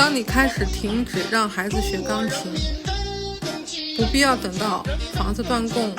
当你开始停止让孩子学钢琴，不必要等到房子断供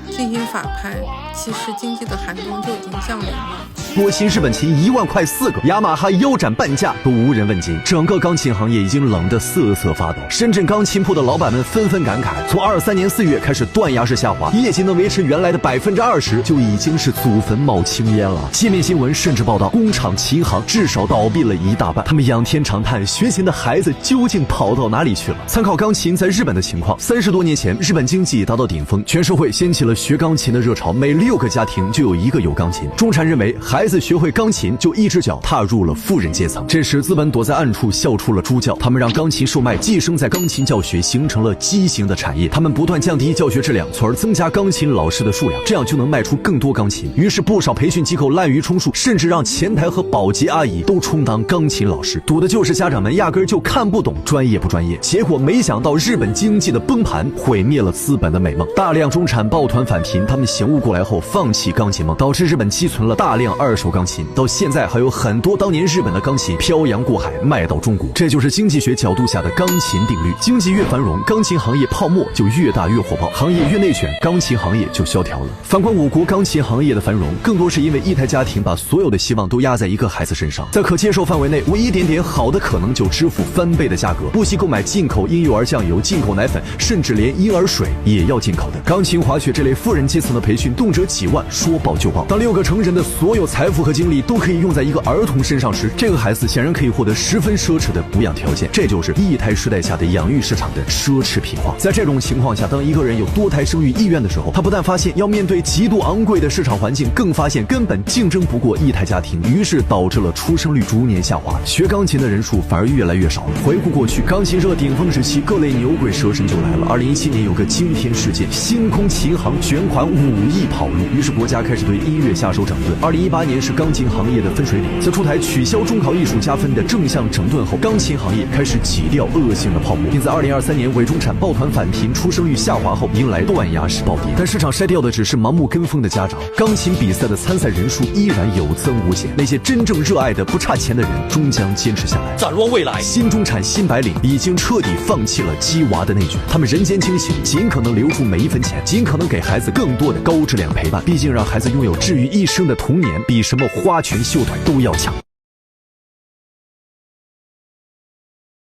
进行法拍，其实经济的寒冬就已经降临了。多新日本琴1万块4个，雅马哈腰斩半价都无人问津，整个钢琴行业已经冷得瑟瑟发抖。深圳钢琴铺的老板们纷纷感慨，从23年4月开始断崖式下滑，业绩能维持原来的20%就已经是祖坟冒青烟了。界面新闻甚至报道，工厂琴行至少倒闭了一大半，他们仰天长叹，学琴的孩子究竟跑到哪里去了？参考钢琴在日本的情况，30多年前，日本经济达到顶峰，全社会掀起了学钢琴的热潮，每6个家庭就有1个有钢琴。中产认为，孩子学会钢琴就一只脚踏入了富人阶层。这时资本躲在暗处笑出了猪叫，他们让钢琴售卖寄生在钢琴教学，形成了畸形的产业。他们不断降低教学质量，从而增加钢琴老师的数量，这样就能卖出更多钢琴。于是不少培训机构滥竽充数，甚至让前台和保洁阿姨都充当钢琴老师，赌的就是家长们压根就看不懂专业不专业。结果没想到日本经济的崩盘毁灭了资本的美梦，大量中产抱团返贫，他们醒悟过来后放弃钢琴梦，导致日本积存了大量二手钢琴，到现在还有很多当年日本的钢琴漂洋过海卖到中国。这就是经济学角度下的钢琴定律，经济越繁荣，钢琴行业泡沫就越大越火爆，行业越内卷，钢琴行业就萧条了。反观我国钢琴行业的繁荣，更多是因为一胎家庭把所有的希望都压在一个孩子身上，在可接受范围内，为一点点好的可能就支付翻倍的价格，不惜购买进口婴幼儿酱油、进口奶粉，甚至连婴儿水也要进口的。钢琴滑雪这类富人阶层的培训动辄几万，说爆就爆。当6个成人的所有财富和精力都可以用在一个儿童身上时，这个孩子显然可以获得十分奢侈的抚养条件。这就是一胎时代下的养育市场的奢侈品化。在这种情况下，当一个人有多胎生育意愿的时候，他不但发现要面对极度昂贵的市场环境，更发现根本竞争不过一胎家庭，于是导致了出生率逐年下滑，学钢琴的人数反而越来越少了。回顾过去，钢琴热顶峰时期，各类牛鬼蛇神就来了。2017年有个惊天事件，星空琴行卷款5亿跑路，于是国家开始对音乐下手整顿。2018年是钢琴行业的分水岭，在出台取消中考艺术加分的正向整顿后，钢琴行业开始挤掉恶性的泡沫，并在2023年伪中产抱团返贫，出生率下滑后迎来断崖式暴跌。但市场筛掉的只是盲目跟风的家长，钢琴比赛的参赛人数依然有增无减，那些真正热爱的不差钱的人终将坚持下来。展望未来，新中产新白领已经彻底放弃了鸡娃的内卷，他们人间清醒，尽可能留住每一分钱，尽可能给孩子更多的高质量陪伴。毕竟让孩子拥有治愈一生的童年，比什么花拳绣腿都要强。